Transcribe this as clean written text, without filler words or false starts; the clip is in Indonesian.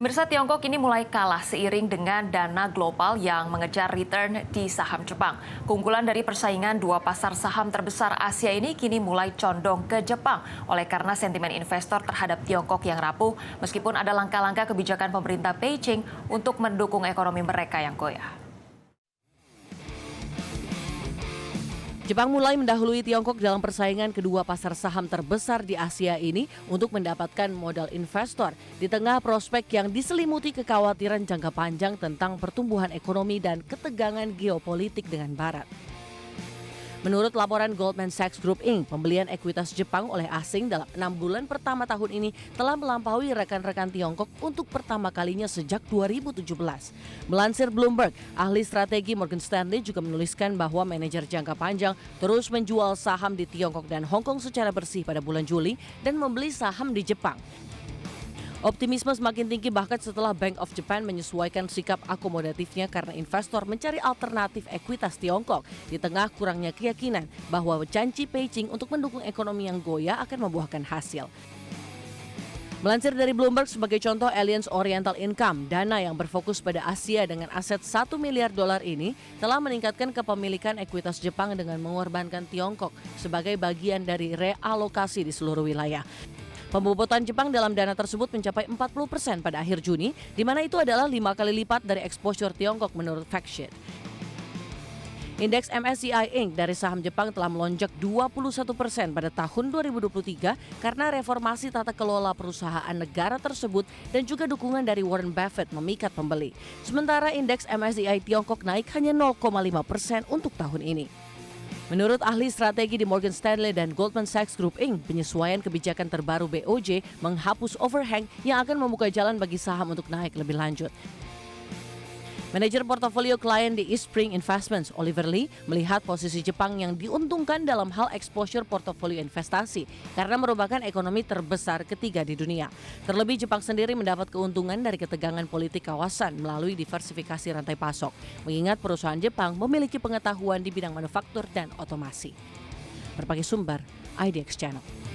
Bursa Tiongkok ini mulai kalah seiring dengan dana global yang mengejar return di saham Jepang. Keunggulan dari persaingan dua pasar saham terbesar Asia ini kini mulai condong ke Jepang oleh karena sentimen investor terhadap Tiongkok yang rapuh meskipun ada langkah-langkah kebijakan pemerintah Beijing untuk mendukung ekonomi mereka yang goyah. Jepang mulai mendahului Tiongkok dalam persaingan kedua pasar saham terbesar di Asia ini untuk mendapatkan modal investor di tengah prospek yang diselimuti kekhawatiran jangka panjang tentang pertumbuhan ekonomi dan ketegangan geopolitik dengan Barat. Menurut laporan Goldman Sachs Group Inc., pembelian ekuitas Jepang oleh asing dalam 6 bulan pertama tahun ini telah melampaui rekan-rekan Tiongkok untuk pertama kalinya sejak 2017. Melansir Bloomberg, ahli strategi Morgan Stanley juga menuliskan bahwa manajer jangka panjang terus menjual saham di Tiongkok dan Hong Kong secara bersih pada bulan Juli dan membeli saham di Jepang. Optimisme semakin tinggi bahkan setelah Bank of Japan menyesuaikan sikap akomodatifnya karena investor mencari alternatif ekuitas Tiongkok di tengah kurangnya keyakinan bahwa janji Beijing untuk mendukung ekonomi yang goyah akan membuahkan hasil. Melansir dari Bloomberg sebagai contoh Alliance Oriental Income, dana yang berfokus pada Asia dengan aset $1 miliar ini telah meningkatkan kepemilikan ekuitas Jepang dengan mengorbankan Tiongkok sebagai bagian dari realokasi di seluruh wilayah. Pembobotan Jepang dalam dana tersebut mencapai 40% pada akhir Juni, di mana itu adalah 5 kali lipat dari exposure Tiongkok menurut Factsheet. Indeks MSCI Inc. dari saham Jepang telah melonjak 21% pada tahun 2023 karena reformasi tata kelola perusahaan negara tersebut dan juga dukungan dari Warren Buffett memikat pembeli. Sementara indeks MSCI Tiongkok naik hanya 0,5% untuk tahun ini. Menurut ahli strategi di Morgan Stanley dan Goldman Sachs Group Inc., penyesuaian kebijakan terbaru BOJ menghapus overhang yang akan membuka jalan bagi saham untuk naik lebih lanjut. Manajer portofolio klien di East Spring Investments, Oliver Lee, melihat posisi Jepang yang diuntungkan dalam hal exposure portofolio investasi karena merupakan ekonomi terbesar ketiga di dunia. Terlebih Jepang sendiri mendapat keuntungan dari ketegangan politik kawasan melalui diversifikasi rantai pasok, mengingat perusahaan Jepang memiliki pengetahuan di bidang manufaktur dan otomasi. Berbagai sumber, IDX Channel.